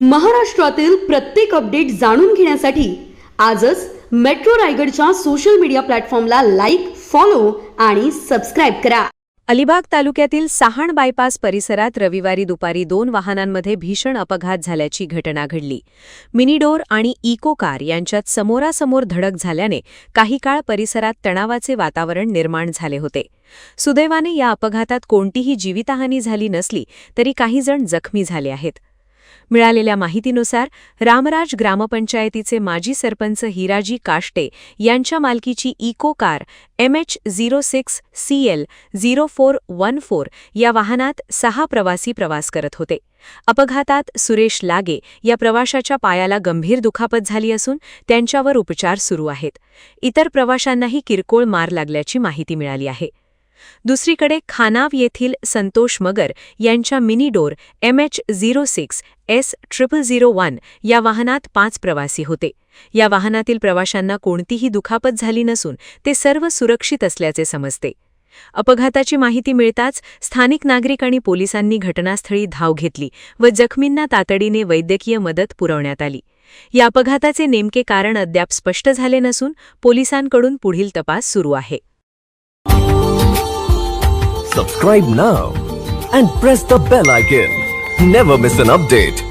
महाराष्ट्रातील प्रत्येक अपडेट जाणून घेण्यासाठी आजच मेट्रो रायगडच्या सोशल मीडिया प्लॅटफॉर्मला लाईक, फॉलो आणि सबस्क्राईब करा. अलिबाग तालुक्यातील सहाण बायपास परिसरात रविवारी दुपारी 2 वाहनांमध्ये भीषण अपघात झाल्याची घटना घडली. मिनीडोर आणि इको कार यांच्यात समोरासमोर धडक झाल्याने काही काळ परिसरात तणावाचे वातावरण निर्माण झाले होते. सुदैवाने या अपघातात कोणतीही जीवितहानी झाली नसली तरी काही जण जखमी झाले आहेत. मिळालेल्या माहितीनुसार रामराज ग्रामपंचायतीचे माजी सरपंच हिराजी काष्टे यांच्या मालकीची इको कार MH06CL0414 या वाहनात 6 प्रवासी प्रवास करत होते. अपघातात सुरेश लागे या प्रवाशाच्या पायाला गंभीर दुखापत झाली असून त्यांच्यावर उपचार सुरू आहेत. इतर प्रवाशांनाही किरकोळ मार लागल्याची माहिती मिळाली आहे. दुसरीकडे खानाव येथील संतोष मगर यांच्या मिनीडोर MH06S0001 या वाहनात 5 प्रवासी होते. या वाहनातील प्रवाशांना कोणतीही दुखापत झाली नसून ते सर्व सुरक्षित असल्याचे समजते. अपघाताची माहिती मिळताच स्थानिक नागरिक आणि पोलिसांनी घटनास्थळी धाव घेतली व जखमींना तातडीने वैद्यकीय मदत पुरवण्यात आली. या अपघाताचे नेमके कारण अद्याप स्पष्ट झाले नसून पोलिसांकडून पुढील तपास सुरू आहे. Subscribe now and press the bell icon. Never miss an update.